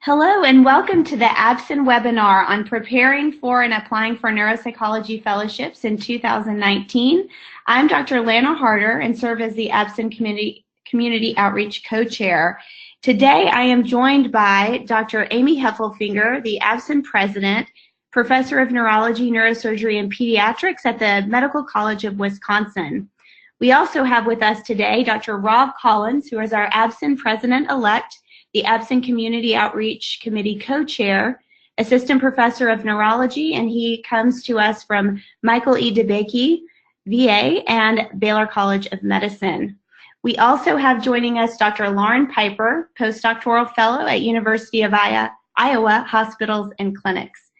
Hello and welcome to the APPCN Webinar on preparing for and applying for neuropsychology fellowships in 2019. I'm Dr. Lana Harder and serve as the APPCN Community Outreach Co-Chair. Today I am joined by Dr. Amy Heffelfinger, the APPCN President, Professor of Neurology, Neurosurgery, and Pediatrics at the Medical College of Wisconsin. We also have with us today Dr. Rob Collins, who is our APPCN President-elect, the APPCN Community Outreach Committee Co-Chair, Assistant Professor of Neurology, and he comes to us from Michael E. DeBakey, VA, and Baylor College of Medicine. We also have joining us Dr. Lauren Piper, Postdoctoral Fellow at University of Iowa Hospitals and Clinics.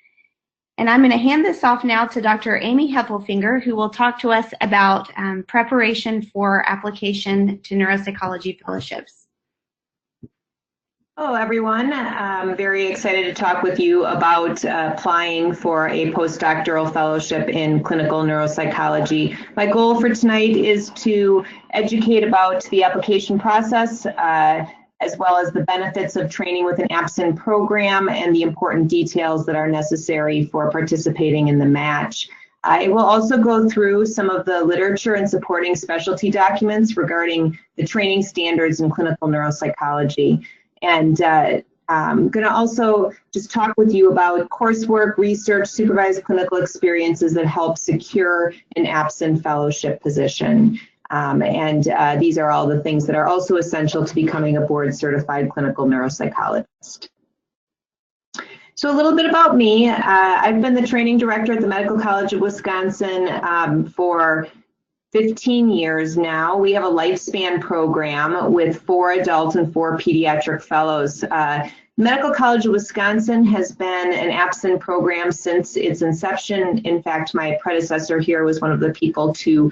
And I'm going to hand this off now to Dr. Amy Heffelfinger, who will talk to us about preparation for application to neuropsychology fellowships. Hello, everyone. I'm very excited to talk with you about applying for a postdoctoral fellowship in clinical neuropsychology. My goal for tonight is to educate about the application process, as well as the benefits of training with an APPCN program and the important details that are necessary for participating in the match. I will also go through some of the literature and supporting specialty documents regarding the training standards in clinical neuropsychology. And I'm going to also just talk with you about coursework, research, supervised clinical experiences that help secure an APPCN fellowship position. These are all the things that are also essential to becoming a board-certified clinical neuropsychologist. So a little bit about me. I've been the training director at the Medical College of Wisconsin for 15 years now. We have a lifespan program with 4 adult and 4 pediatric fellows. Medical College of Wisconsin has been an APPCN program since its inception. In fact, my predecessor here was one of the people to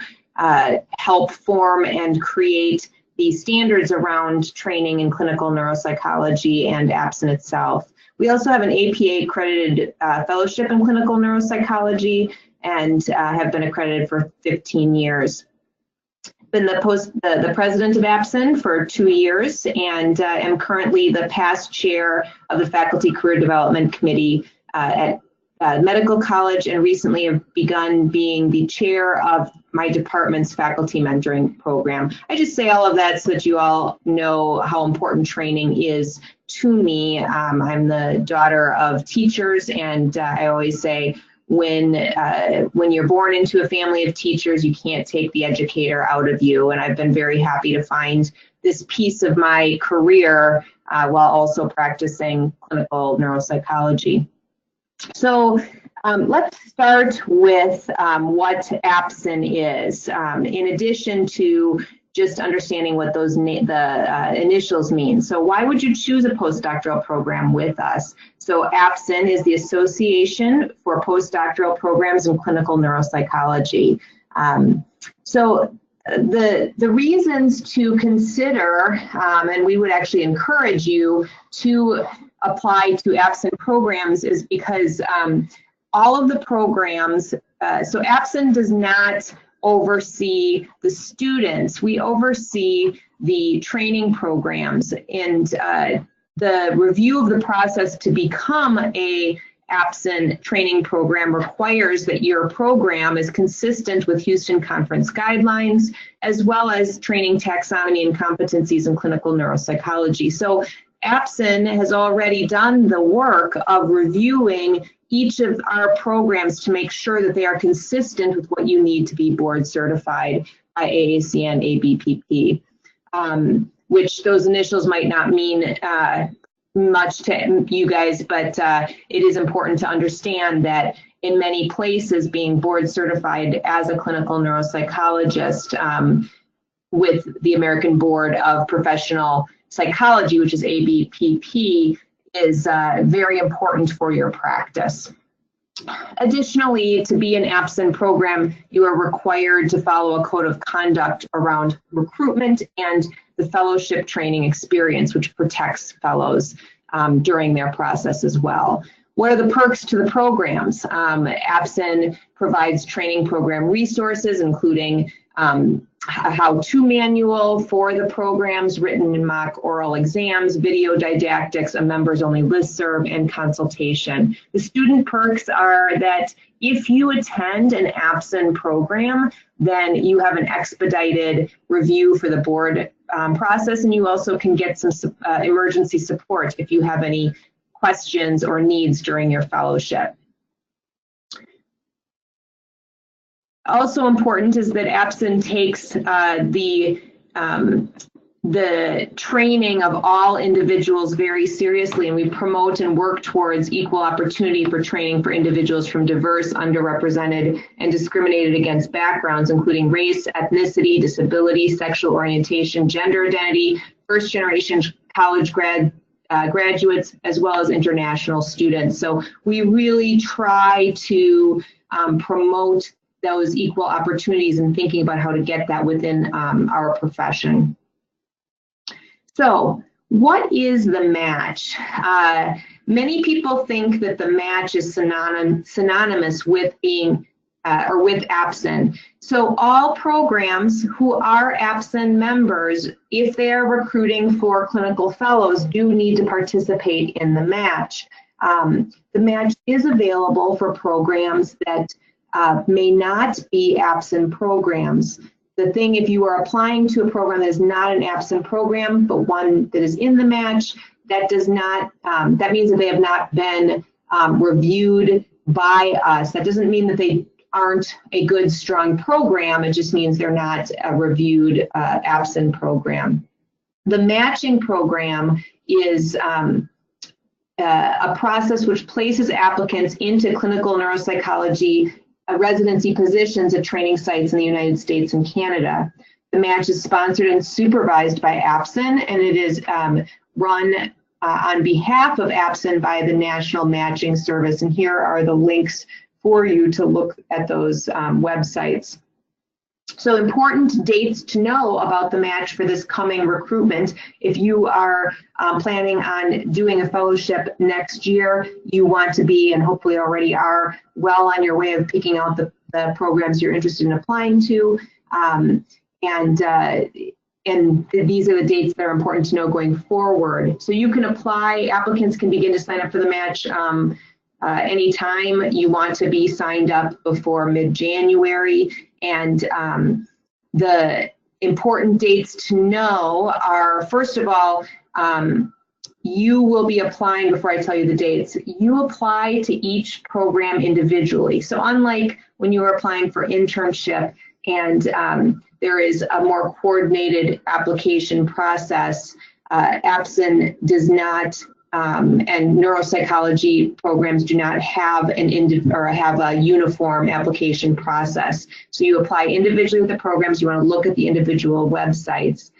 help form and create the standards around training in clinical neuropsychology and APPCN itself. We also have an APA accredited fellowship in clinical neuropsychology and have been accredited for 15 years. Been the president of APPCN for 2 years and am currently the past chair of the Faculty Career Development Committee at Medical College, and recently have begun being the chair of my department's faculty mentoring program. I just say all of that so that you all know how important training is to me. I'm the daughter of teachers, and I always say, when you're born into a family of teachers, you can't take the educator out of you. And I've been very happy to find this piece of my career while also practicing clinical neuropsychology. So let's start with what APPCN is, in addition to just understanding what those the initials mean. So why would you choose a postdoctoral program with us? So APPCN is the Association for Postdoctoral Programs in Clinical Neuropsychology. So the reasons to consider, and we would actually encourage you to apply to APPCN programs, is because all of the programs, so APPCN does not oversee the students. We oversee the training programs, and the review of the process to become a APPCN training program requires that your program is consistent with Houston Conference guidelines, as well as training taxonomy and competencies in clinical neuropsychology. So APPCN has already done the work of reviewing each of our programs to make sure that they are consistent with what you need to be board certified by AACN ABPP, which those initials might not mean much to you guys, but it is important to understand that in many places, being board certified as a clinical neuropsychologist with the American Board of Professional Psychology, which is ABPP, is very important for your practice. Additionally, to be an APPCN program, you are required to follow a code of conduct around recruitment and the fellowship training experience, which protects fellows during their process as well. What are the perks to the programs? APPCN provides training program resources, including how-to manual for the programs, written and mock oral exams, video didactics, a members-only listserv, and consultation. The student perks are that if you attend an APPCN program, then you have an expedited review for the board process, and you also can get some emergency support if you have any questions or needs during your fellowship. Also important is that APPCN takes the training of all individuals very seriously, and we promote and work towards equal opportunity for training for individuals from diverse, underrepresented, and discriminated against backgrounds, including race, ethnicity, disability, sexual orientation, gender identity, first-generation college graduates, as well as international students. So we really try to promote those equal opportunities and thinking about how to get that within our profession. So what is the match? Many people think that the match is synonymous with being or with APPCN. So all programs who are APPCN members, if they are recruiting for clinical fellows, do need to participate in the match. The match is available for programs that may not be APPCN programs. The thing, if you are applying to a program that is not an APPCN program, but one that is in the match, that does not, that means that they have not been reviewed by us. That doesn't mean that they aren't a good, strong program. It just means they're not a reviewed APPCN program. The matching program is a process which places applicants into clinical neuropsychology residency positions at training sites in the United States and Canada. The match is sponsored and supervised by APPCN, and it is run on behalf of APPCN by the National Matching Service. And here are the links for you to look at those websites. So important dates to know about the match for this coming recruitment. If you are planning on doing a fellowship next year, you want to be, and hopefully already are, well on your way of picking out the programs you're interested in applying to. And these are the dates that are important to know going forward. So you can apply, applicants can begin to sign up for the match anytime you want to be signed up before mid-January. And the important dates to know are, first of all, you will be applying, before I tell you the dates, you apply to each program individually. So unlike when you are applying for internship and there is a more coordinated application process, APPCN does not, and neuropsychology programs do not have a uniform application process. So you apply individually with the programs. You want to look at the individual websites,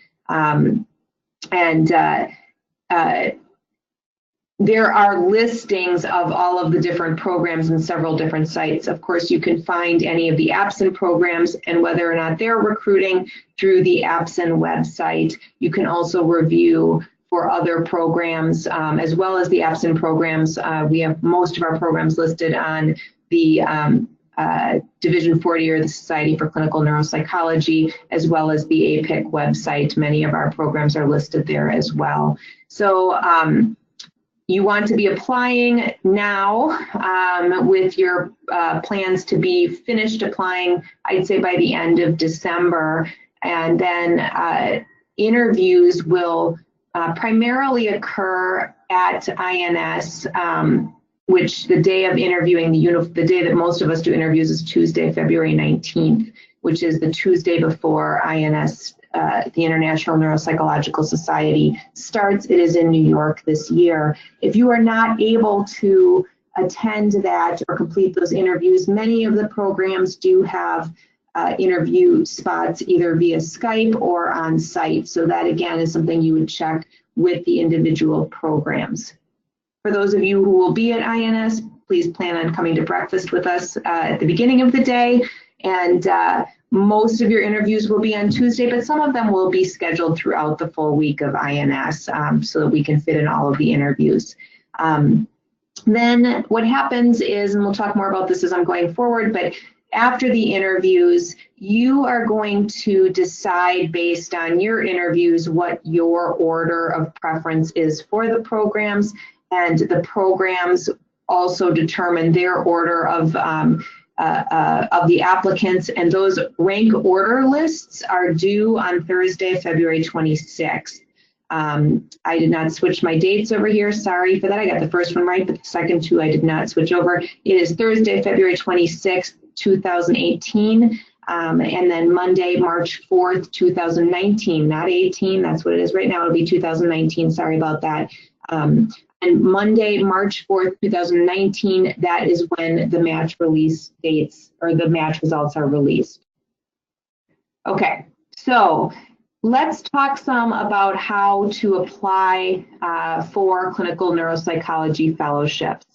there are listings of all of the different programs in several different sites. Of course, you can find any of the APPCN programs and whether or not they're recruiting through the APPCN website. You can also review for other programs, as well as the APPCN programs. We have most of our programs listed on the Division 40, or the Society for Clinical Neuropsychology, as well as the APIC website. Many of our programs are listed there as well. So you want to be applying now with your plans to be finished applying, I'd say by the end of December, and then interviews will primarily occur at INS, which the day of interviewing, the day that most of us do interviews is Tuesday, February 19th, which is the Tuesday before INS, the International Neuropsychological Society, starts. It is in New York this year. If you are not able to attend that or complete those interviews, many of the programs do have interview spots either via Skype or on site. So that again is something you would check with the individual programs. For those of you who will be at INS, please plan on coming to breakfast with us at the beginning of the day. And most of your interviews will be on Tuesday, but some of them will be scheduled throughout the full week of INS so that we can fit in all of the interviews. Then what happens is, and we'll talk more about this as I'm going forward, but after the interviews, you are going to decide based on your interviews what your order of preference is for the programs, and the programs also determine their order of the applicants, and those rank order lists are due on Thursday, February 26th. I did not switch my dates over here. Sorry for that. I got the first one right, but the second two I did not switch over. It is Thursday, February 26th, 2018, and then Monday, March 4th, 2019, not 18. That's what it is right now. It'll be 2019. Sorry about that. And Monday, March 4th, 2019, that is when the match release dates or the match results are released. Okay, so let's talk some about how to apply for clinical neuropsychology fellowships.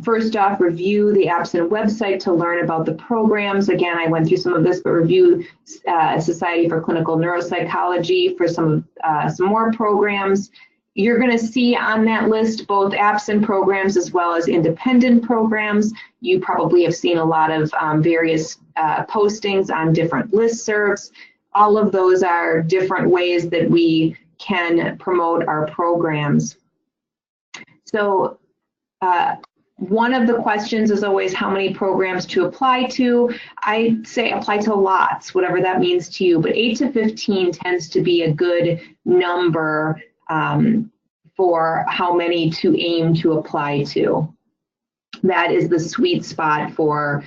First off, review the APPCN website to learn about the programs. Again, I went through some of this, but review Society for Clinical Neuropsychology for some more programs. You're going to see on that list both APPCN programs as well as independent programs. You probably have seen a lot of various postings on different listservs. All of those are different ways that we can promote our programs. So one of the questions is always how many programs to apply to. I say apply to lots, whatever that means to you, but 8 to 15 tends to be a good number for how many to aim to apply to. That is the sweet spot for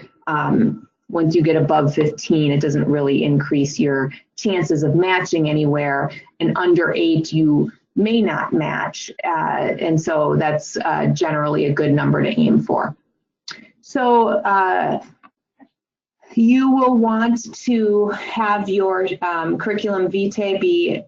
once you get above 15, it doesn't really increase your chances of matching anywhere, and under 8 you may not match, and so that's generally a good number to aim for. So you will want to have your curriculum vitae be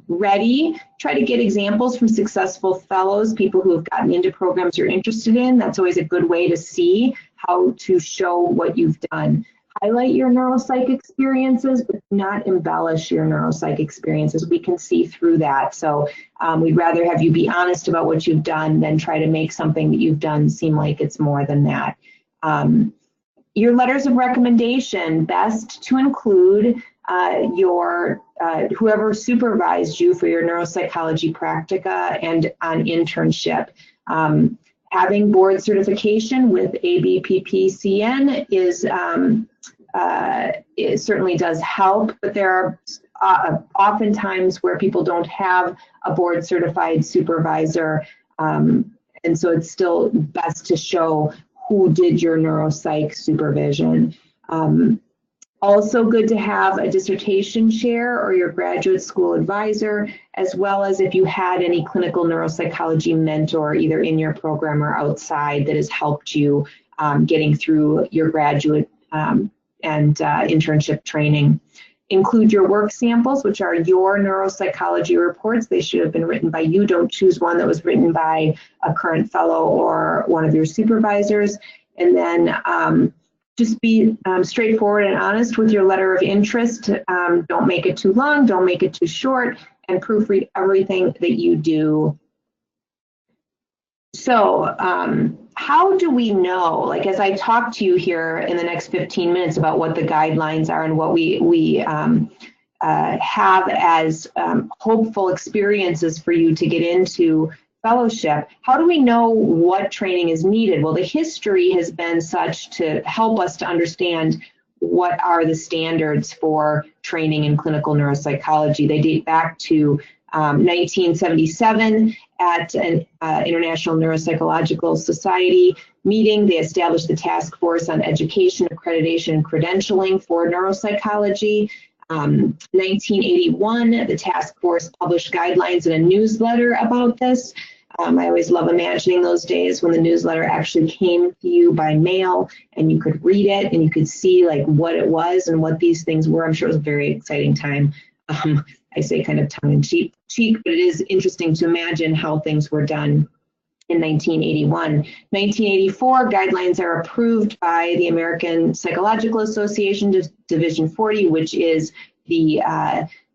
ready. Try to get examples from successful fellows, people who have gotten into programs you're interested in. That's always a good way to see how to show what you've done. Highlight your neuropsych experiences, but not embellish your neuropsych experiences. We can see through that. So we'd rather have you be honest about what you've done than try to make something that you've done seem like it's more than that. Your letters of recommendation, best to include whoever supervised you for your neuropsychology practica and on internship. Having board certification with ABPPCN it certainly does help, but there are oftentimes where people don't have a board certified supervisor, and so it's still best to show who did your neuropsych supervision. Also good to have a dissertation chair or your graduate school advisor, as well as if you had any clinical neuropsychology mentor either in your program or outside that has helped you getting through your graduate and internship training. Include your work samples, which are your neuropsychology reports. They should have been written by you. Don't choose one that was written by a current fellow or one of your supervisors. And then just be straightforward and honest with your letter of interest. Don't make it too long, don't make it too short, and proofread everything that you do. So how do we know, like as I talk to you here in the next 15 minutes about what the guidelines are and what we have as hopeful experiences for you to get into fellowship, how do we know what training is needed? Well, the history has been such to help us to understand what are the standards for training in clinical neuropsychology. They date back to 1977 at an International Neuropsychological Society meeting. They established the Task Force on Education, Accreditation, and Credentialing for Neuropsychology. 1981, the task force published guidelines in a newsletter about this. I always love imagining those days when the newsletter actually came to you by mail and you could read it and you could see like what it was and what these things were. I'm sure it was a very exciting time. I say kind of tongue in cheek, but it is interesting to imagine how things were done in 1981. 1984, guidelines are approved by the American Psychological Association, Division 40, which is the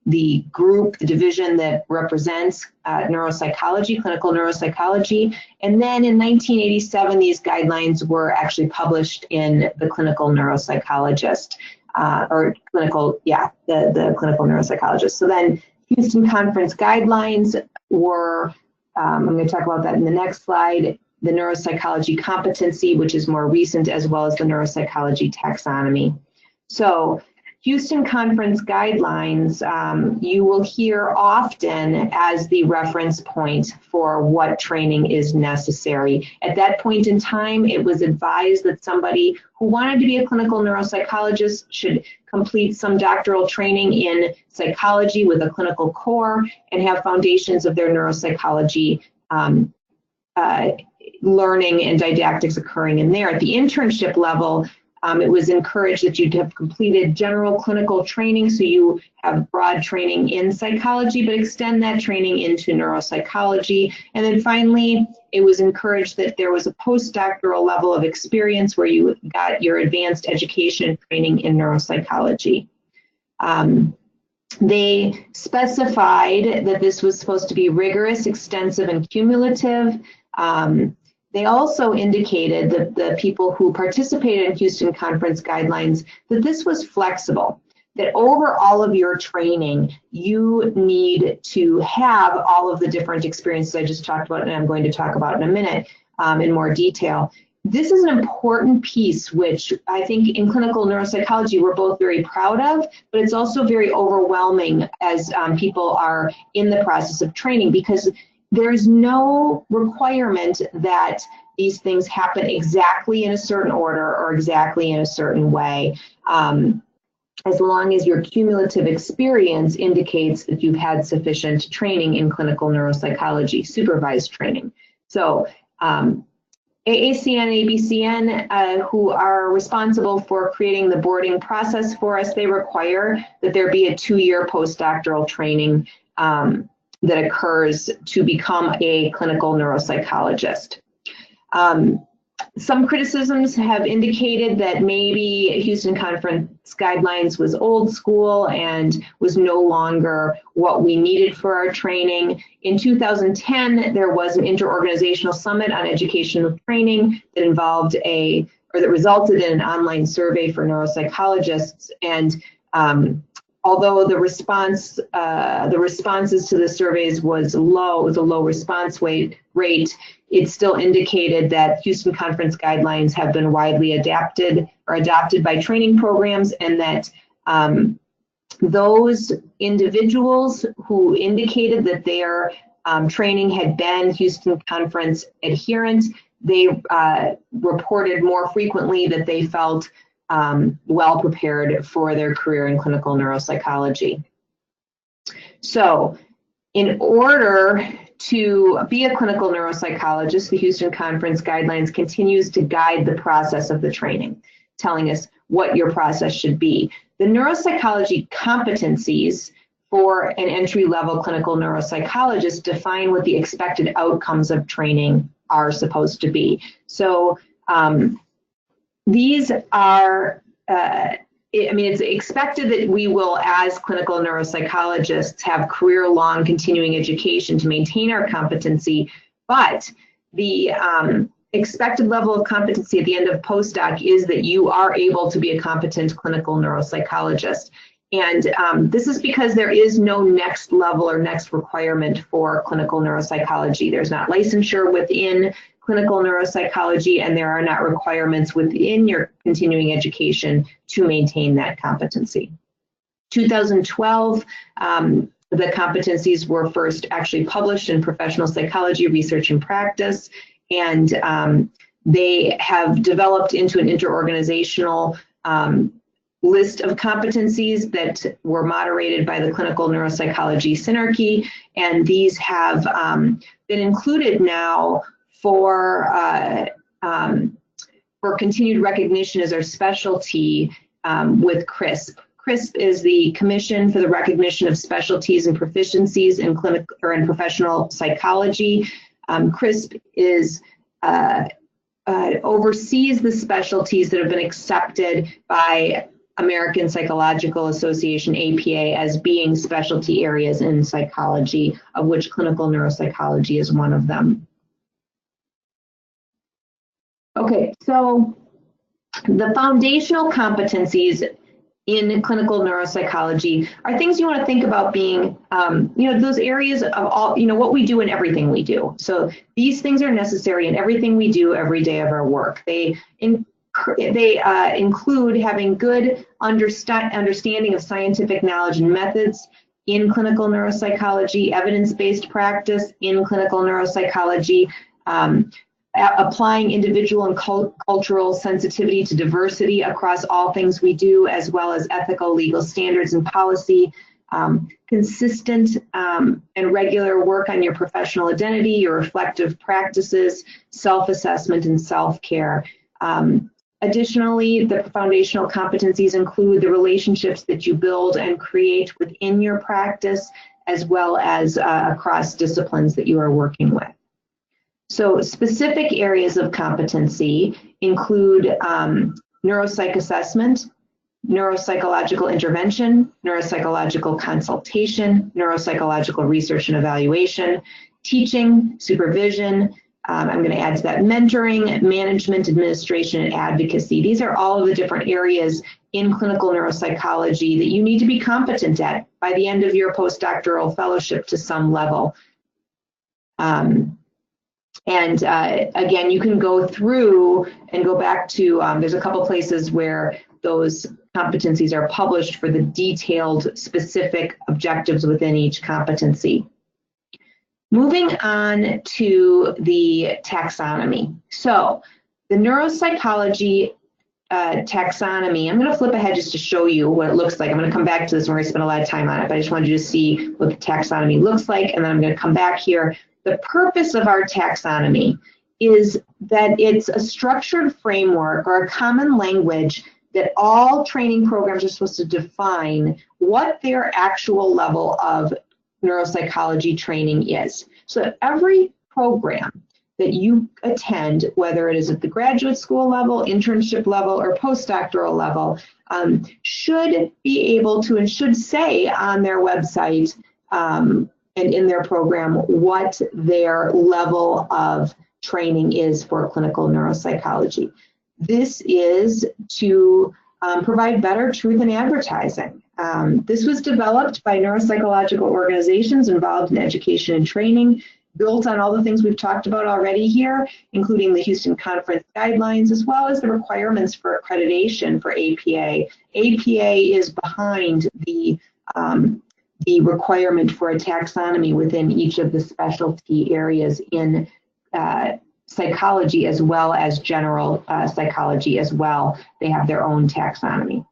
the group, the division that represents neuropsychology, clinical neuropsychology. And then in 1987, these guidelines were actually published in the Clinical Neuropsychologist, the Clinical Neuropsychologist. So then Houston Conference guidelines were, I'm going to talk about that in the next slide, the neuropsychology competency, which is more recent, as well as the neuropsychology taxonomy. So Houston Conference guidelines, you will hear often as the reference point for what training is necessary. At that point in time, it was advised that somebody who wanted to be a clinical neuropsychologist should complete some doctoral training in psychology with a clinical core and have foundations of their neuropsychology learning and didactics occurring in there. At the internship level, it was encouraged that you'd have completed general clinical training, so you have broad training in psychology, but extend that training into neuropsychology. And then finally, it was encouraged that there was a postdoctoral level of experience where you got your advanced education and training in neuropsychology. They specified that this was supposed to be rigorous, extensive, and cumulative. They also indicated that the people who participated in Houston Conference guidelines, that this was flexible, that over all of your training, you need to have all of the different experiences I just talked about, and I'm going to talk about in a minute in more detail. This is an important piece, which I think in clinical neuropsychology we're both very proud of, but it's also very overwhelming as people are in the process of training, because there's no requirement that these things happen exactly in a certain order or exactly in a certain way, as long as your cumulative experience indicates that you've had sufficient training in clinical neuropsychology, supervised training. So AACN, ABSN, who are responsible for creating the boarding process for us, they require that there be a 2-year postdoctoral training that occurs to become a clinical neuropsychologist. Some criticisms have indicated that maybe Houston Conference guidelines was old school and was no longer what we needed for our training. In 2010, there was an interorganizational summit on educational training that that resulted in an online survey for neuropsychologists. And although the responses to the surveys was low, it was a low response rate, it still indicated that Houston Conference guidelines have been widely adapted or adopted by training programs, and that those individuals who indicated that their training had been Houston Conference adherent, they reported more frequently that they felt well prepared for their career in clinical neuropsychology. So in order to be a clinical neuropsychologist, the Houston Conference guidelines continues to guide the process of the training, telling us what your process should be. The neuropsychology competencies for an entry-level clinical neuropsychologist define what the expected outcomes of training are supposed to be. So these are, it's expected that we will, as clinical neuropsychologists, have career-long continuing education to maintain our competency, but the expected level of competency at the end of postdoc is that you are able to be a competent clinical neuropsychologist. And this is because there is no next level or next requirement for clinical neuropsychology. There's not licensure within clinical neuropsychology, and there are not requirements within your continuing education to maintain that competency. 2012, the competencies were first actually published in Professional Psychology, Research and Practice, and they have developed into an interorganizational list of competencies that were moderated by the Clinical Neuropsychology Synarchy, and these have been included now for continued recognition as our specialty with CRISP. CRISP is the Commission for the Recognition of Specialties and Proficiencies in Clinical or in Professional Psychology. CRISP is oversees the specialties that have been accepted by American Psychological Association, APA, as being specialty areas in psychology, of which clinical neuropsychology is one of them. Okay, so the foundational competencies in clinical neuropsychology are things you want to think about being, those areas of all, what we do and everything we do. So these things are necessary in everything we do every day of our work. They include having good understanding of scientific knowledge and methods in clinical neuropsychology, evidence-based practice in clinical neuropsychology, applying individual and cultural sensitivity to diversity across all things we do, as well as ethical, legal standards and policy, consistent and regular work on your professional identity, your reflective practices, self-assessment, and self-care. Additionally, the foundational competencies include the relationships that you build and create within your practice, as well as across disciplines that you are working with. So specific areas of competency include neuropsych assessment, neuropsychological intervention, neuropsychological consultation, neuropsychological research and evaluation, teaching, supervision, I'm going to add to that mentoring, management, administration, and advocacy. These are all of the different areas in clinical neuropsychology that you need to be competent at by the end of your postdoctoral fellowship to some level. Again, you can go through and go back to, there's a couple places where those competencies are published for the detailed specific objectives within each competency. Moving on to the taxonomy. So the neuropsychology taxonomy, I'm going to flip ahead just to show you what it looks like. I'm going to come back to this when we spend a lot of time on it, but I just wanted you to see what the taxonomy looks like, and then I'm going to come back here. The purpose of our taxonomy is that it's a structured framework or a common language that all training programs are supposed to define what their actual level of neuropsychology training is. So every program that you attend, whether it is at the graduate school level, internship level, or postdoctoral level, should be able to and should say on their website and in their program what their level of training is for clinical neuropsychology. This is to provide better truth in advertising. This was developed by neuropsychological organizations involved in education and training, built on all the things we've talked about already here, including the Houston Conference guidelines, as well as the requirements for accreditation for APA. APA is behind the requirement for a taxonomy within each of the specialty areas in psychology, as well as general psychology as well. They have their own taxonomy.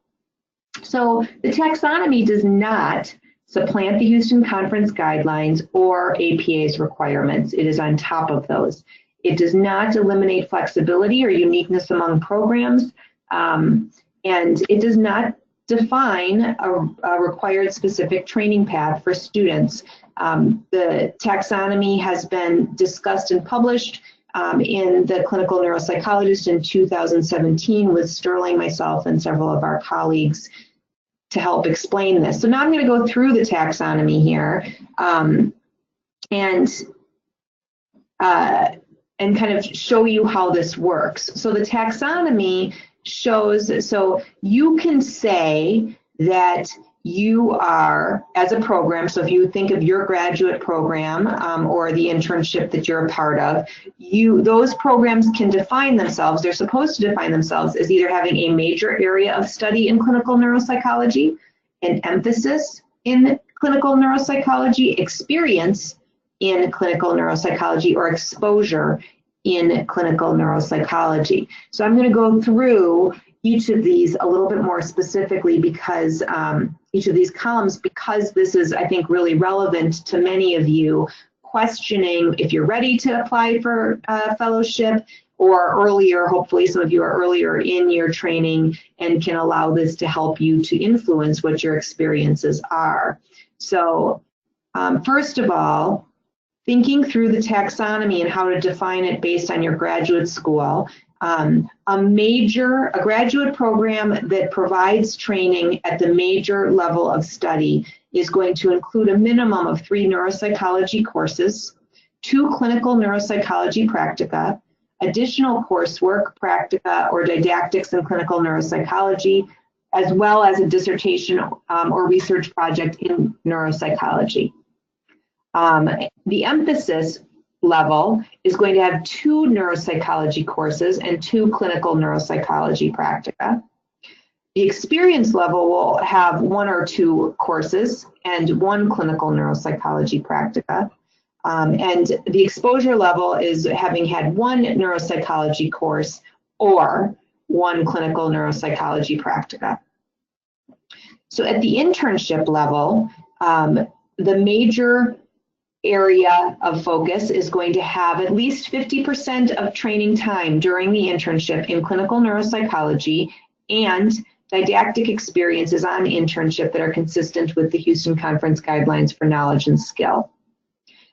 So the taxonomy does not supplant the Houston Conference guidelines or APA's requirements. It is on top of those. It does not eliminate flexibility or uniqueness among programs, and it does not define a required specific training path for students. The taxonomy has been discussed and published in the Clinical Neuropsychologist in 2017 with Sterling, myself, and several of our colleagues to help explain this. So now I'm going to go through the taxonomy here and kind of show you how this works. So the taxonomy shows, so you can say that you are, as a program, so if you think of your graduate program or the internship that you're a part of, those programs can define themselves, they're supposed to define themselves as either having a major area of study in clinical neuropsychology, an emphasis in clinical neuropsychology, experience in clinical neuropsychology, or exposure in clinical neuropsychology. So I'm going to go through each of these a little bit more specifically because each of these columns, because this is, I think, really relevant to many of you questioning if you're ready to apply for a fellowship, or earlier, hopefully some of you are earlier in your training and can allow this to help you to influence what your experiences are. So first of all, thinking through the taxonomy and how to define it based on your graduate school, A graduate program that provides training at the major level of study is going to include a minimum of 3 neuropsychology courses, 2 clinical neuropsychology practica, additional coursework, practica, or didactics in clinical neuropsychology, as well as a dissertation or research project in neuropsychology. The emphasis level is going to have 2 neuropsychology courses and 2 clinical neuropsychology practica. The experience level will have 1 or 2 courses and 1 clinical neuropsychology practica. And the exposure level is having had 1 neuropsychology course or 1 clinical neuropsychology practica. So at the internship level, the major area of focus is going to have at least 50% of training time during the internship in clinical neuropsychology and didactic experiences on internship that are consistent with the Houston Conference Guidelines for Knowledge and Skill.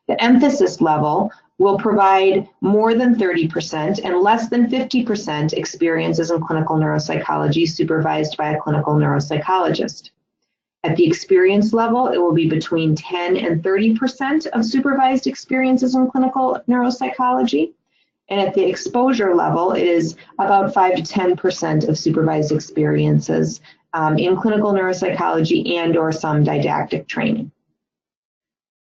The emphasis level will provide more than 30% and less than 50% experiences in clinical neuropsychology supervised by a clinical neuropsychologist. At the experience level, it will be between 10 and 30% of supervised experiences in clinical neuropsychology. And at the exposure level, it is about 5 to 10% of supervised experiences in clinical neuropsychology and or some didactic training.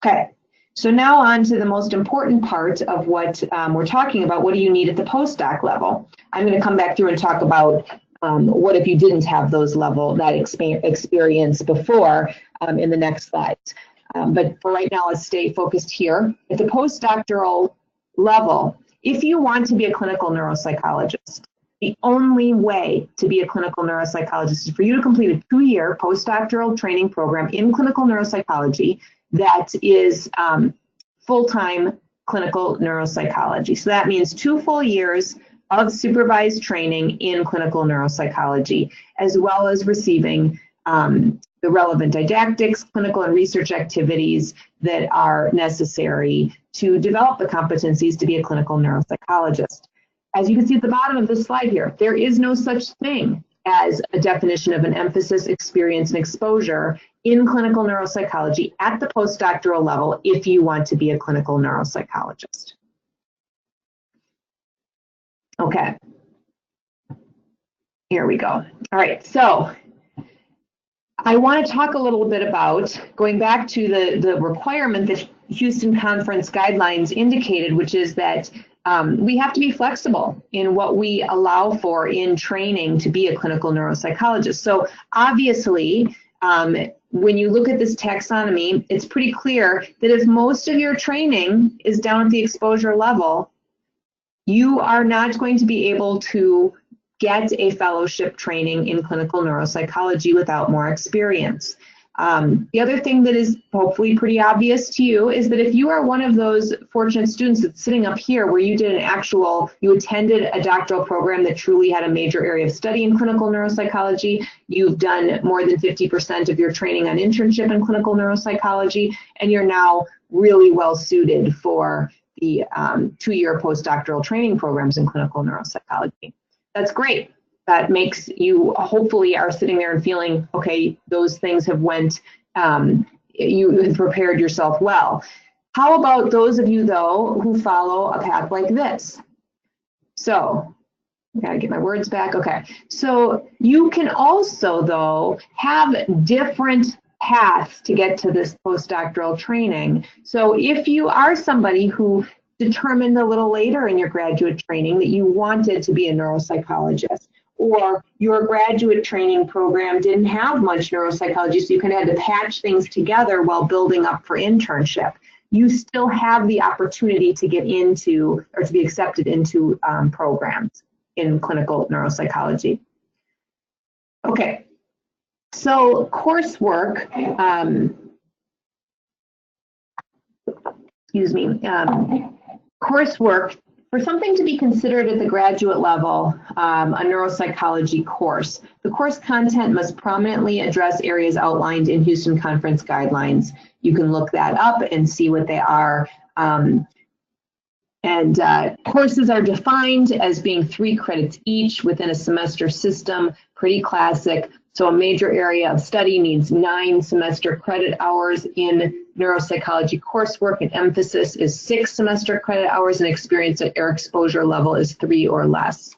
Okay, so now on to the most important part of what we're talking about. What do you need at the postdoc level? I'm going to come back through and talk about what if you didn't have that experience before in the next slides. But for right now, let's stay focused here. At the postdoctoral level, if you want to be a clinical neuropsychologist, the only way to be a clinical neuropsychologist is for you to complete a 2-year postdoctoral training program in clinical neuropsychology that is full-time clinical neuropsychology. So that means 2 full years of supervised training in clinical neuropsychology, as well as receiving the relevant didactics, clinical and research activities that are necessary to develop the competencies to be a clinical neuropsychologist. As you can see at the bottom of this slide here, there is no such thing as a definition of an emphasis, experience, and exposure in clinical neuropsychology at the postdoctoral level if you want to be a clinical neuropsychologist. Okay, here we go. All right, so I want to talk a little bit about going back to the requirement that Houston Conference Guidelines indicated, which is that we have to be flexible in what we allow for in training to be a clinical neuropsychologist. So obviously, when you look at this taxonomy, it's pretty clear that if most of your training is down at the exposure level, you are not going to be able to get a fellowship training in clinical neuropsychology without more experience. The other thing that is hopefully pretty obvious to you is that if you are one of those fortunate students that's sitting up here where you did you attended a doctoral program that truly had a major area of study in clinical neuropsychology, you've done more than 50% of your training on internship in clinical neuropsychology, and you're now really well suited for the 2-year postdoctoral training programs in clinical neuropsychology. That's great. That makes you hopefully are sitting there and feeling, okay, those things have went, you have prepared yourself well. How about those of you, though, who follow a path like this? So, I gotta get my words back. Okay, so you can also, though, have different paths to get to this postdoctoral training. So if you are somebody who determined a little later in your graduate training that you wanted to be a neuropsychologist, or your graduate training program didn't have much neuropsychology, so you kind of had to patch things together while building up for internship, you still have the opportunity to get into or to be accepted into programs in clinical neuropsychology. Okay, so coursework, coursework, for something to be considered at the graduate level, a neuropsychology course, the course content must prominently address areas outlined in Houston Conference Guidelines. You can look that up and see what they are. And courses are defined as being 3 credits each within a semester system, pretty classic. So a major area of study needs 9 semester credit hours in neuropsychology coursework, and emphasis is 6 semester credit hours, and experience at air exposure level is 3 or less.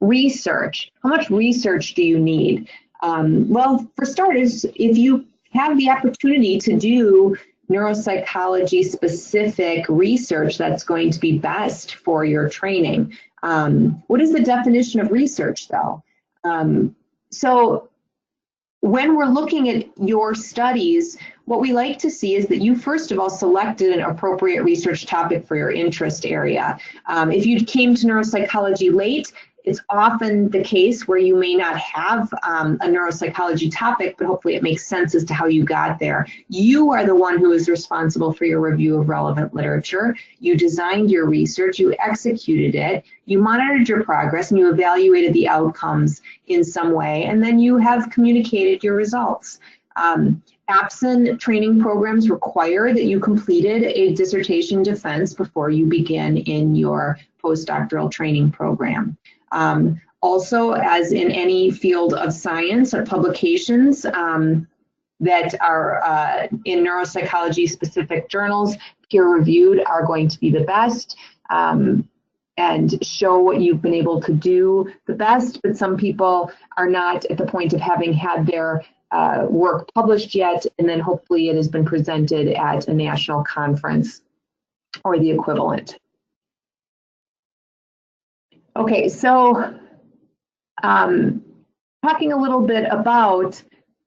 Research. How much research do you need? Well, for starters, if you have the opportunity to do neuropsychology specific research, that's going to be best for your training. What is the definition of research though? So when we're looking at your studies, what we like to see is that you first of all selected an appropriate research topic for your interest area. If you came to neuropsychology late, it's often the case where you may not have a neuropsychology topic, but hopefully it makes sense as to how you got there. You are the one who is responsible for your review of relevant literature. You designed your research, you executed it, you monitored your progress, and you evaluated the outcomes in some way, and then you have communicated your results. APPCN training programs require that you completed a dissertation defense before you begin in your postdoctoral training program. Also, as in any field of science or publications that are in neuropsychology specific journals, peer-reviewed are going to be the best and show what you've been able to do the best, but some people are not at the point of having had their work published yet, and then hopefully it has been presented at a national conference or the equivalent. Okay, so talking a little bit about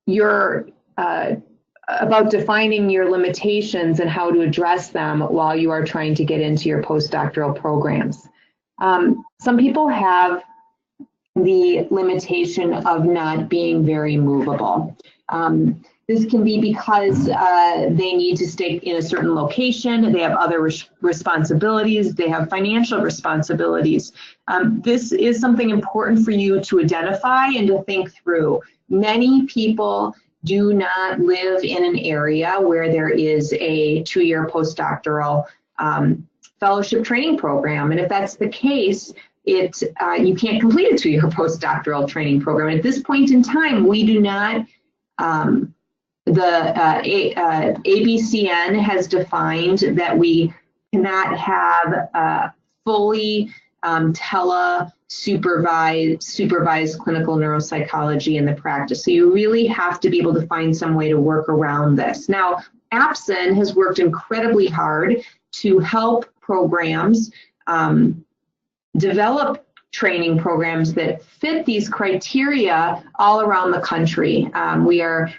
your about defining your limitations and how to address them while you are trying to get into your postdoctoral programs. Some people have the limitation of not being very movable. This can be because they need to stay in a certain location, they have other responsibilities, they have financial responsibilities. This is something important for you to identify and to think through. Many people do not live in an area where there is a 2-year postdoctoral fellowship training program, and if that's the case, you can't complete a 2-year postdoctoral training program. At this point in time, we do not, ABCN has defined that we cannot have fully supervised clinical neuropsychology in the practice. So you really have to be able to find some way to work around this. Now, APPCN has worked incredibly hard to help programs develop training programs that fit these criteria all around the country. We are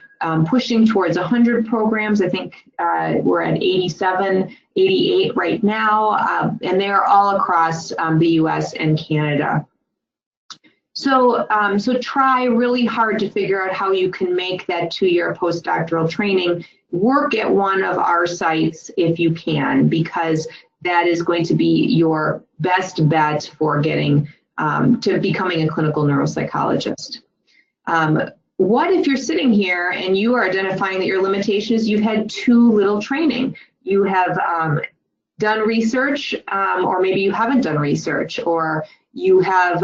pushing towards 100 programs. I think we're at 87, 88 right now, and they're all across the US and Canada. So, so try really hard to figure out how you can make that 2-year postdoctoral training work at one of our sites if you can, because that is going to be your best bet for getting to becoming a clinical neuropsychologist. What if you're sitting here and you are identifying that your limitation is you've had too little training? You have done research, or maybe you haven't done research, or you have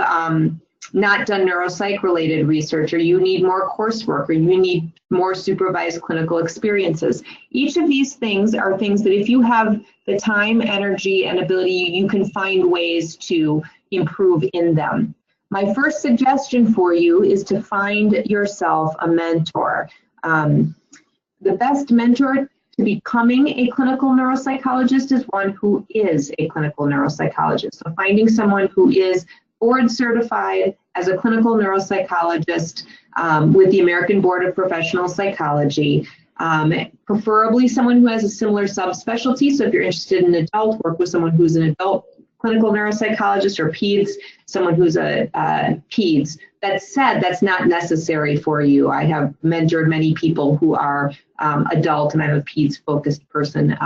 not done neuropsych related research, or you need more coursework, or you need more supervised clinical experiences. Each of these things are things that if you have the time, energy, and ability, you can find ways to improve in them. My first suggestion for you is to find yourself a mentor. The best mentor to becoming a clinical neuropsychologist is one who is a clinical neuropsychologist. So finding someone who is board certified as a clinical neuropsychologist with the American Board of Professional Psychology, preferably someone who has a similar subspecialty. So if you're interested in adult, work with someone who's an adult clinical neuropsychologist, or peds, someone who's a peds. That said, that's not necessary for you. I have mentored many people who are adult, and I'm a peds focused person.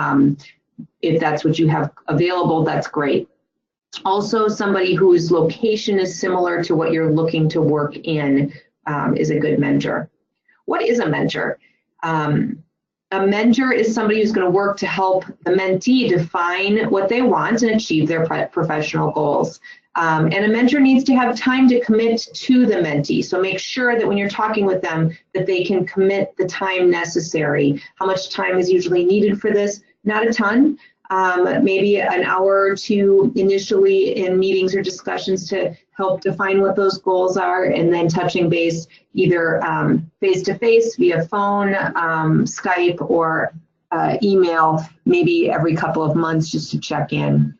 If that's what you have available, that's great. Also, somebody whose location is similar to what you're looking to work in is a good mentor. What is a mentor? A mentor is somebody who's going to work to help the mentee define what they want and achieve their professional goals. And a mentor needs to have time to commit to the mentee. So make sure that when you're talking with them, that they can commit the time necessary. How much time is usually needed for this? Not a ton. Maybe an hour or two initially in meetings or discussions to help define what those goals are, and then touching base either face-to-face via phone, Skype, or email maybe every couple of months just to check in.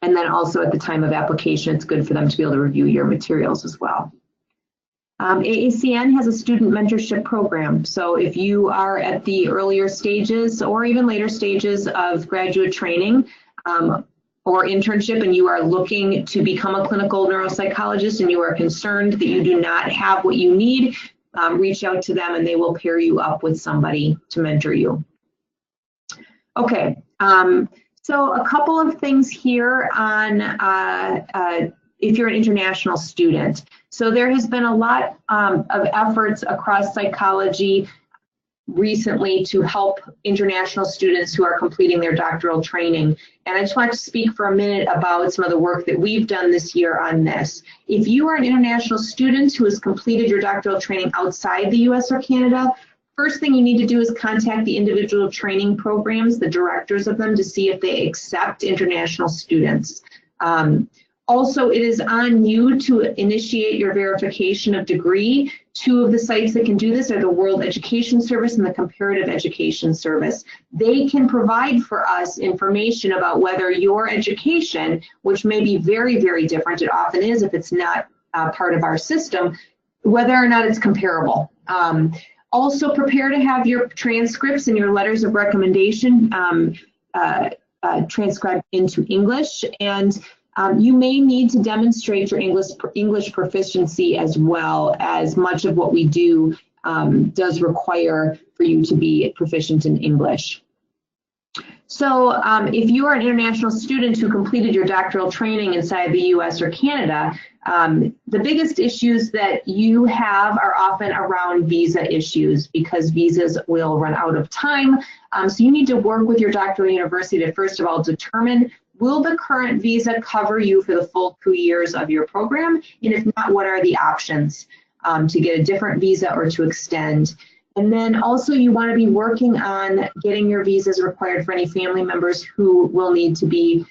And then also at the time of application, it's good for them to be able to review your materials as well. AACN has a student mentorship program. So if you are at the earlier stages or even later stages of graduate training or internship, and you are looking to become a clinical neuropsychologist and you are concerned that you do not have what you need, reach out to them and they will pair you up with somebody to mentor you. Okay, so a couple of things here on if you're an international student. So there has been a lot of efforts across psychology recently to help international students who are completing their doctoral training. And I just want to speak for a minute about some of the work that we've done this year on this. If you are an international student who has completed your doctoral training outside the US or Canada, first thing you need to do is contact the individual training programs, the directors of them, to see if they accept international students. Also, it is on you to initiate your verification of degree. Two of the sites that can do this are the World Education Service and the Comparative Education Service. They can provide for us information about whether your education, which may be very, very different, it often is if it's not part of our system, whether or not it's comparable. Also prepare to have your transcripts and your letters of recommendation transcribed into English, and you may need to demonstrate your English proficiency as well, as much of what we do does require for you to be proficient in English. So if you are an international student who completed your doctoral training inside the US or Canada, the biggest issues that you have are often around visa issues, because visas will run out of time. So you need to work with your doctoral university to first of all determine, will the current visa cover you for the full 2 years of your program? And if not, what are the options to get a different visa or to extend? And then also you want to be working on getting your visas required for any family members who will need to be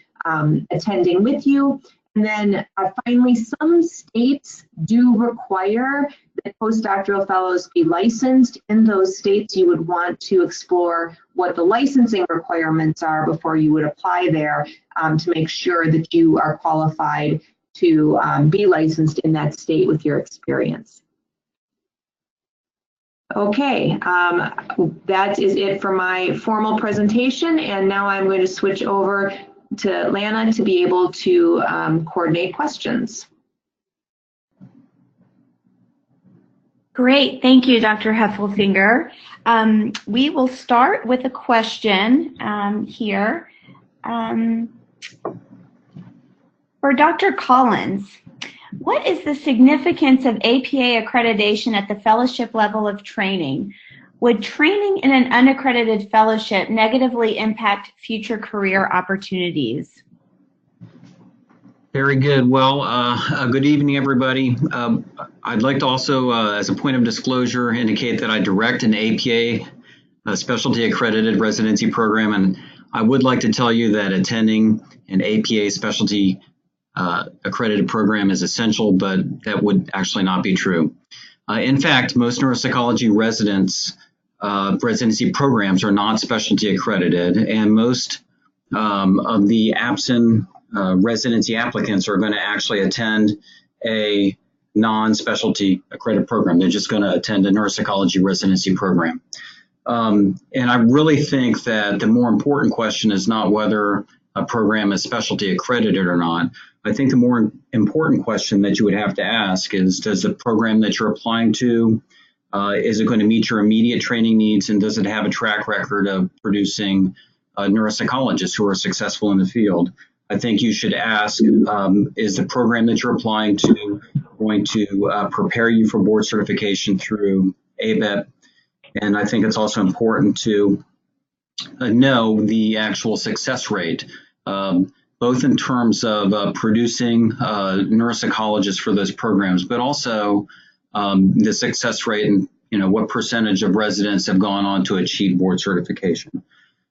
attending with you. And then finally, some states do require that postdoctoral fellows be licensed. In those states, you would want to explore what the licensing requirements are before you would apply there to make sure that you are qualified to be licensed in that state with your experience. Okay, that is it for my formal presentation, and now I'm going to switch over to Lana to be able to coordinate questions. Great, thank you, Dr. Heffelfinger. We will start with a question here. For Dr. Collins, what is the significance of APA accreditation at the fellowship level of training? Would training in an unaccredited fellowship negatively impact future career opportunities? Very good. Well, good evening, everybody. I'd like to also, as a point of disclosure, indicate that I direct an APA specialty accredited residency program, and I would like to tell you that attending an APA specialty accredited program is essential, but that would actually not be true. In fact, most neuropsychology residency programs are not specialty accredited, and most of the APPCN residency applicants are going to actually attend a non-specialty accredited program. They're just going to attend a neuropsychology residency program. And I really think that the more important question is not whether a program is specialty accredited or not. I think the more important question that you would have to ask is, does the program that you're applying to, is it going to meet your immediate training needs, and does it have a track record of producing neuropsychologists who are successful in the field? I think you should ask, is the program that you're applying to going to prepare you for board certification through ABEP And I think it's also important to know the actual success rate, both in terms of producing neuropsychologists for those programs, but also the success rate and what percentage of residents have gone on to achieve board certification.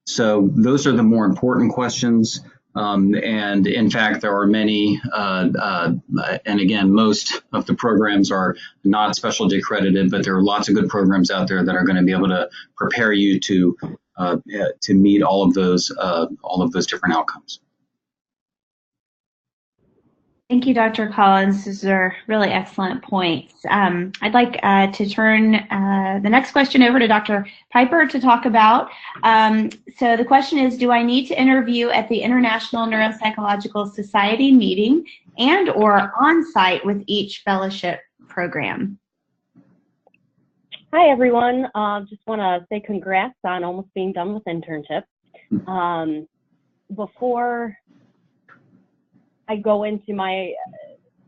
So those are the more important questions. And in fact, there are many, and again, most of the programs are not specialty accredited, but there are lots of good programs out there that are going to be able to prepare you to meet all of those different outcomes. Thank you, Dr. Collins. These are really excellent points. I'd like to turn the next question over to Dr. Piper to talk about. So the question is, do I need to interview at the International Neuropsychological Society meeting and or on-site with each fellowship program? Hi, everyone. Just want to say congrats on almost being done with internship. Before I go into my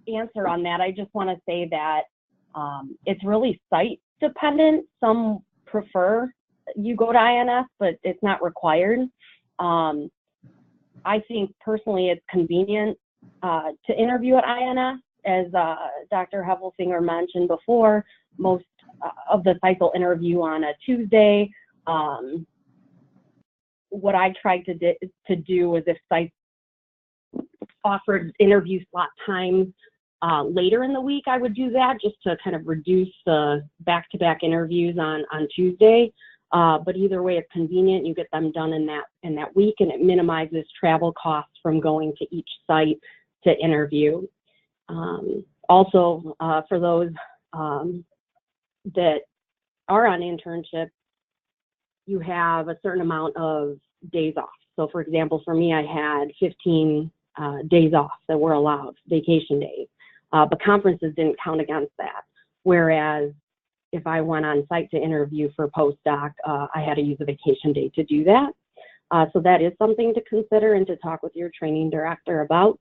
answer on that, I just want to say that it's really site dependent. Some prefer you go to INS, but it's not required. I think personally it's convenient to interview at INS. As Dr. Heffelfinger mentioned before, most of the sites will interview on a Tuesday. What I tried to do was, if sites offered interview slot times later in the week, I would do that just to kind of reduce the back-to-back interviews on Tuesday. But either way, it's convenient. You get them done in that week, and it minimizes travel costs from going to each site to interview. Also, for those that are on internship, you have a certain amount of days off. So for example, for me, I had 15 days off that were allowed, vacation days, but conferences didn't count against that. Whereas if I went on site to interview for postdoc, I had to use a vacation day to do that. So that is something to consider and to talk with your training director about.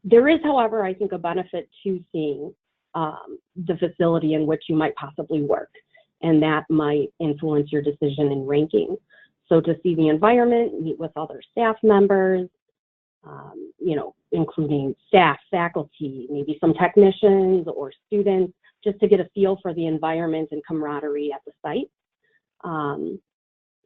There is, however, I think a benefit to seeing the facility in which you might possibly work, and that might influence your decision in ranking. So to see the environment, meet with other staff members, including staff, faculty, maybe some technicians or students, just to get a feel for the environment and camaraderie at the site.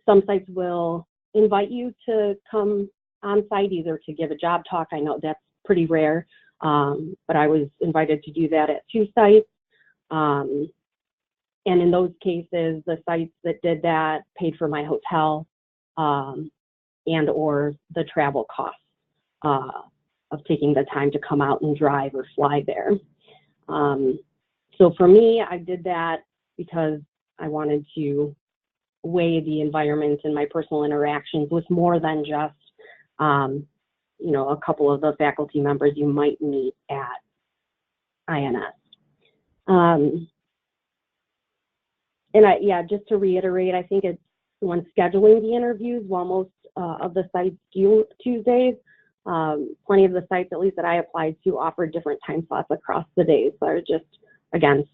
Some sites will invite you to come on site either to give a job talk. I know that's pretty rare, but I was invited to do that at 2 sites. And in those cases, the sites that did that paid for my hotel and or the travel costs of taking the time to come out and drive or fly there. So for me, I did that because I wanted to weigh the environment and my personal interactions with more than just, a couple of the faculty members you might meet at INS. Just to reiterate, I think it's when scheduling the interviews, while most of the sites do Tuesdays, plenty of the sites, at least that I applied to, offered different time slots across the days. So I would just, again,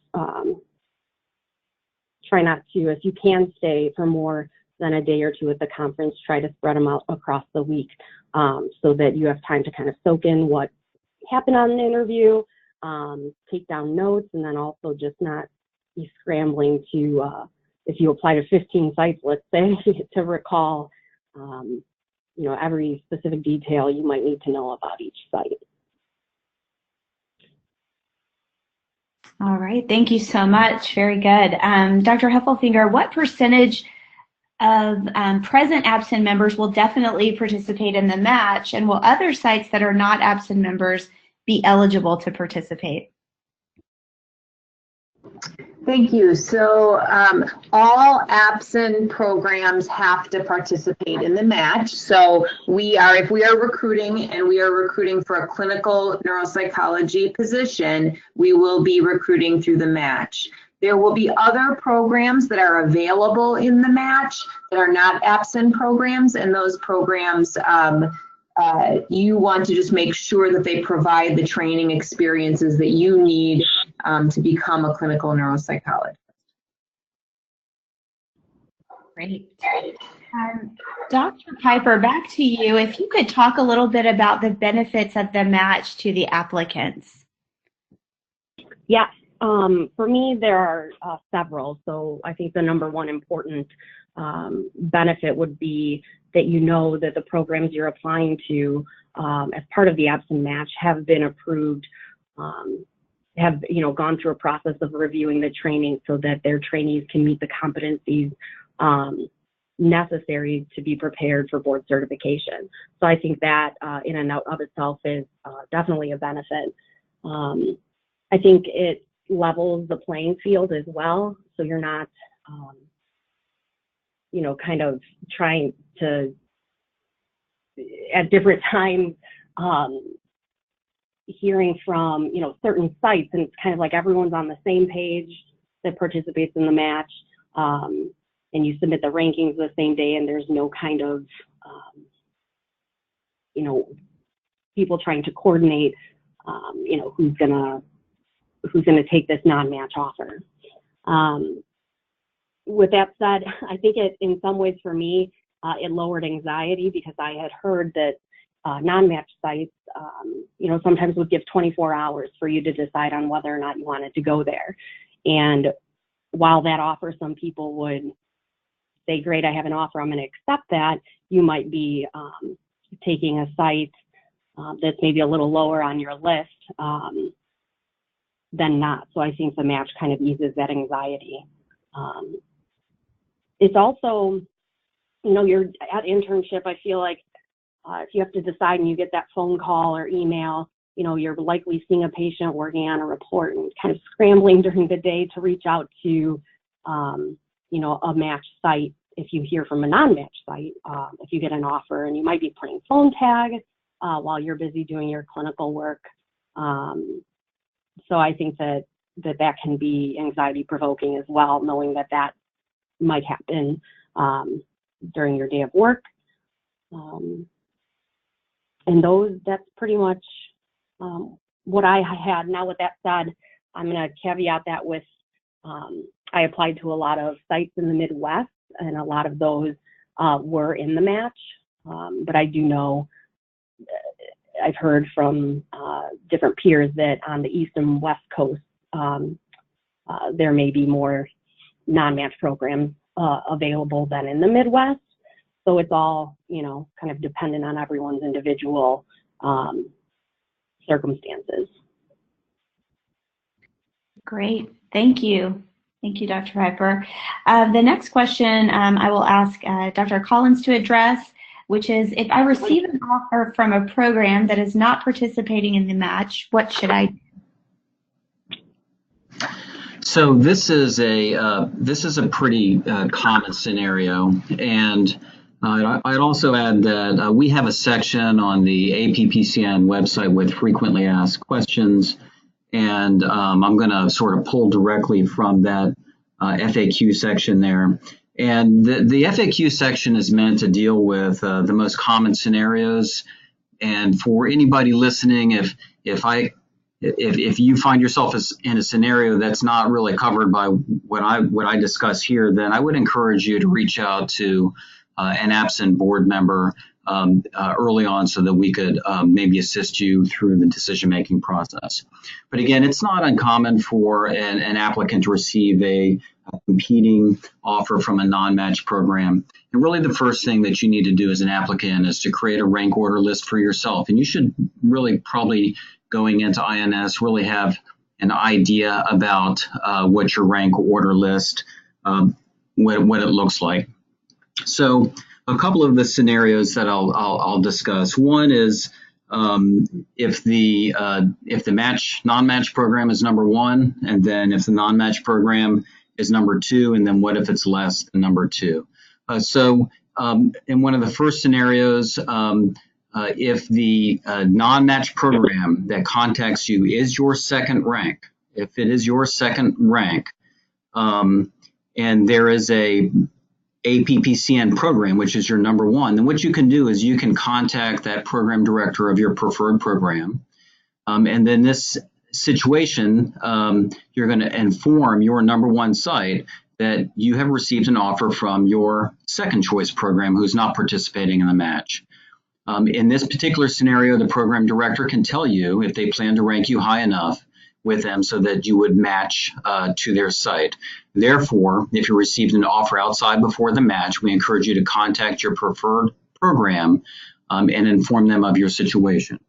try not to, if you can stay for more than a day or two at the conference, try to spread them out across the week so that you have time to kind of soak in what happened on the interview, take down notes, and then also just not be scrambling to, if you apply to 15 sites, let's say, to recall, every specific detail you might need to know about each site. All right, thank you so much. Very good. Dr. Heffelfinger, what percentage of present APPCN members will definitely participate in the match, and will other sites that are not APPCN members be eligible to participate? Thank you. So all APPCN programs have to participate in the match. So if we are recruiting and we are recruiting for a clinical neuropsychology position, we will be recruiting through the match. There will be other programs that are available in the match that are not APPCN programs, and those programs you want to just make sure that they provide the training experiences that you need to become a clinical neuropsychologist. Great. Dr. Piper, back to you. If you could talk a little bit about the benefits of the match to the applicants. Yes, for me, there are several. So I think the number one important benefit would be that you know that the programs you're applying to as part of the ABSN match have been approved, have gone through a process of reviewing the training so that their trainees can meet the competencies necessary to be prepared for board certification. So I think that in and of itself is definitely a benefit. I think it levels the playing field as well. So you're not, kind of trying to, at different times, hearing from, certain sites, and it's kind of like everyone's on the same page that participates in the match, and you submit the rankings the same day, and there's no kind of, people trying to coordinate, who's gonna take this non-match offer. With that said, I think it, in some ways for me, it lowered anxiety because I had heard that non-match sites, sometimes would give 24 hours for you to decide on whether or not you wanted to go there. And while that offer, some people would say, great, I have an offer, I'm going to accept that, you might be taking a site that's maybe a little lower on your list than not. So I think the match kind of eases that anxiety. It's also, you're at internship, I feel like if you have to decide and you get that phone call or email, you're likely seeing a patient working on a report and kind of scrambling during the day to reach out to, a match site. If you hear from a non-match site, if you get an offer, and you might be playing phone tag while you're busy doing your clinical work. So I think that can be anxiety provoking as well, knowing that might happen during your day of work. And that's pretty much what I had. Now, with that said, I'm going to caveat that with I applied to a lot of sites in the Midwest, and a lot of those were in the match. But I do know, I've heard from different peers that on the East and West Coast, there may be more non-match programs available than in the Midwest. So it's all, kind of dependent on everyone's individual circumstances. Great, thank you. Thank you, Dr. Piper. The next question I will ask Dr. Collins to address, which is, if I receive an offer from a program that is not participating in the match, what should I do? So this is a pretty common scenario, and I'd also add that we have a section on the APPCN website with frequently asked questions, and I'm going to sort of pull directly from that FAQ section there. And the FAQ section is meant to deal with the most common scenarios. And for anybody listening, if you find yourself in a scenario that's not really covered by what I discuss here, then I would encourage you to reach out to an ABSN board member early on so that we could maybe assist you through the decision-making process. But again, it's not uncommon for an applicant to receive a competing offer from a non-match program. And really the first thing that you need to do as an applicant is to create a rank order list for yourself. And you should really probably, going into INS, really have an idea about what your rank order list, what it looks like. So a couple of the scenarios that I'll discuss. One is if the non-match program is number one, and then if the non-match program is number two, and then what if it's less than number two? So in one of the first scenarios, if the non-match program that contacts you is your second rank, if it is your second rank, and there is a APPCN program, which is your number one, then what you can do is you can contact that program director of your preferred program. And then this situation, you're going to inform your number one site that you have received an offer from your second choice program who's not participating in the match. In this particular scenario, the program director can tell you if they plan to rank you high enough with them so that you would match to their site. Therefore, if you received an offer outside before the match, we encourage you to contact your preferred program and inform them of your situation.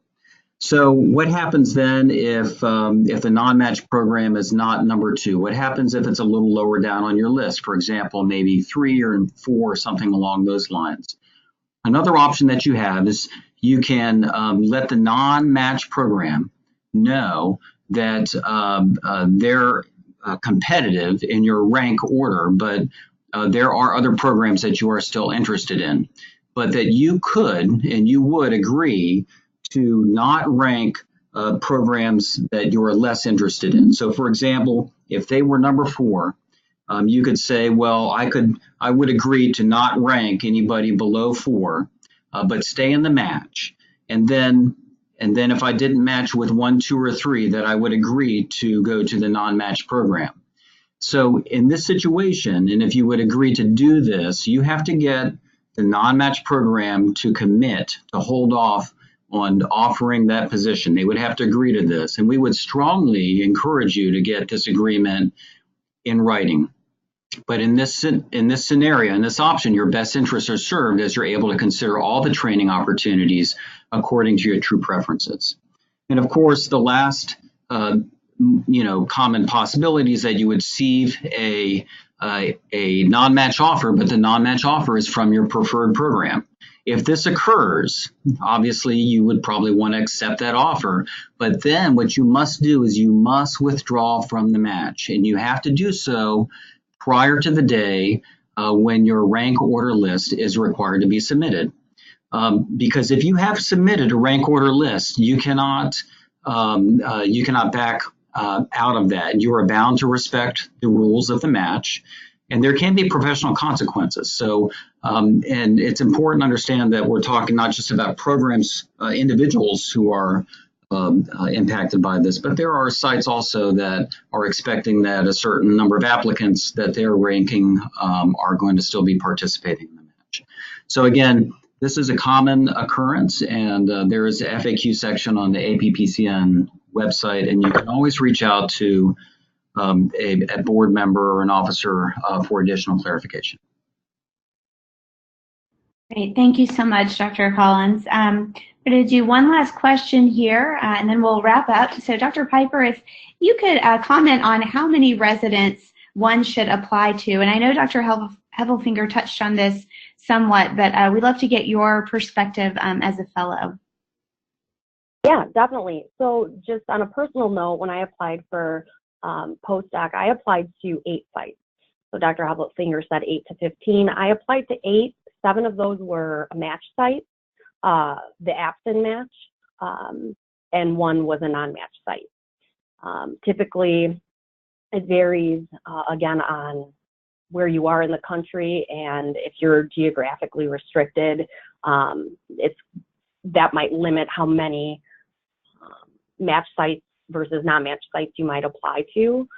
So what happens then if the non-match program is not number 2? What happens if it's a little lower down on your list? For example, maybe 3 or 4 or something along those lines. Another option that you have is you can let the non-match program know that they're competitive in your rank order, but there are other programs that you are still interested in, but that you could and you would agree to not rank programs that you're less interested in. So for example, if they were number 4, you could say, well, I would agree to not rank anybody below 4, but stay in the match. And then if I didn't match with 1, 2, or 3, that I would agree to go to the non-match program. So in this situation, and if you would agree to do this, you have to get the non-match program to commit, to hold off on offering that position. They would have to agree to this. And we would strongly encourage you to get this agreement in writing. But in this scenario, in this option, your best interests are served as you're able to consider all the training opportunities according to your true preferences. And of course, the last common possibility is that you would receive a non-match offer, but the non-match offer is from your preferred program. If this occurs, obviously you would probably want to accept that offer, but then what you must do is you must withdraw from the match, and you have to do so prior to the day when your rank order list is required to be submitted. Because if you have submitted a rank order list, you cannot back out of that. You are bound to respect the rules of the match, and there can be professional consequences. So, and it's important to understand that we're talking not just about programs, individuals who are impacted by this, but there are sites also that are expecting that a certain number of applicants that they're ranking are going to still be participating in the match. So again, this is a common occurrence, and there is an FAQ section on the APPCN website, and you can always reach out to a board member or an officer for additional clarification. Great, thank you so much, Dr. Collins. I'm going to do one last question here, and then we'll wrap up. So Dr. Piper, if you could comment on how many residents one should apply to, and I know Dr. Heffelfinger touched on this somewhat, but we'd love to get your perspective as a fellow. Yeah, definitely. So just on a personal note, when I applied for postdoc, I applied to 8 sites. So Dr. Heffelfinger said 8 to 15. I applied to 8. 7 of those were match sites, the ABSN match, and 1 was a non-match site. Typically, it varies, again, on where you are in the country, and if you're geographically restricted, that might limit how many match sites versus non-match sites you might apply to.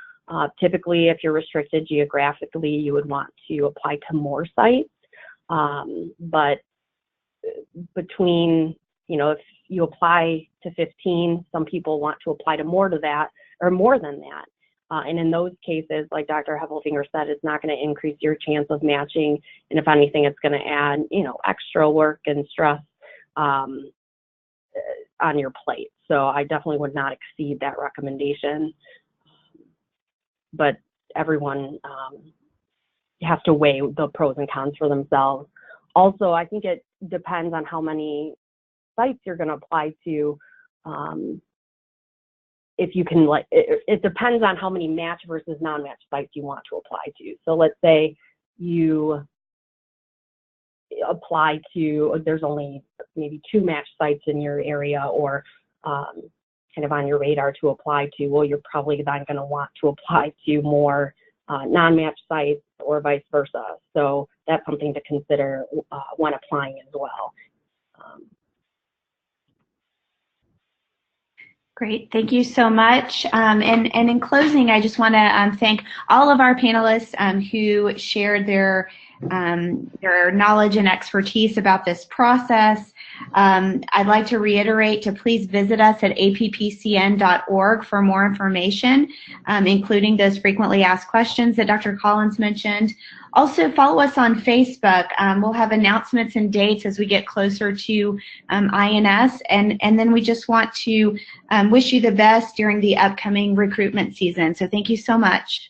Typically, if you're restricted geographically, you would want to apply to more sites. But between, if you apply to 15, some people want to apply to more than that. And in those cases, like Dr. Heffelfinger said, it's not going to increase your chance of matching. And if anything, it's going to add, extra work and stress on your plate. So I definitely would not exceed that recommendation. But everyone has to weigh the pros and cons for themselves. Also, I think it depends on how many sites you're going to apply to. If you can, it depends on how many match versus non-match sites you want to apply to. So let's say you apply to, there's only maybe 2 match sites in your area, or kind of on your radar to apply to. Well, you're probably not going to want to apply to more non-match sites, or vice versa. So that's something to consider when applying as well. Great, thank you so much. And in closing, I just want to thank all of our panelists who shared their knowledge and expertise about this process. I'd like to reiterate to please visit us at appcn.org for more information, including those frequently asked questions that Dr. Collins mentioned. Also, follow us on Facebook. We'll have announcements and dates as we get closer to INS, and then we just want to wish you the best during the upcoming recruitment season. So thank you so much.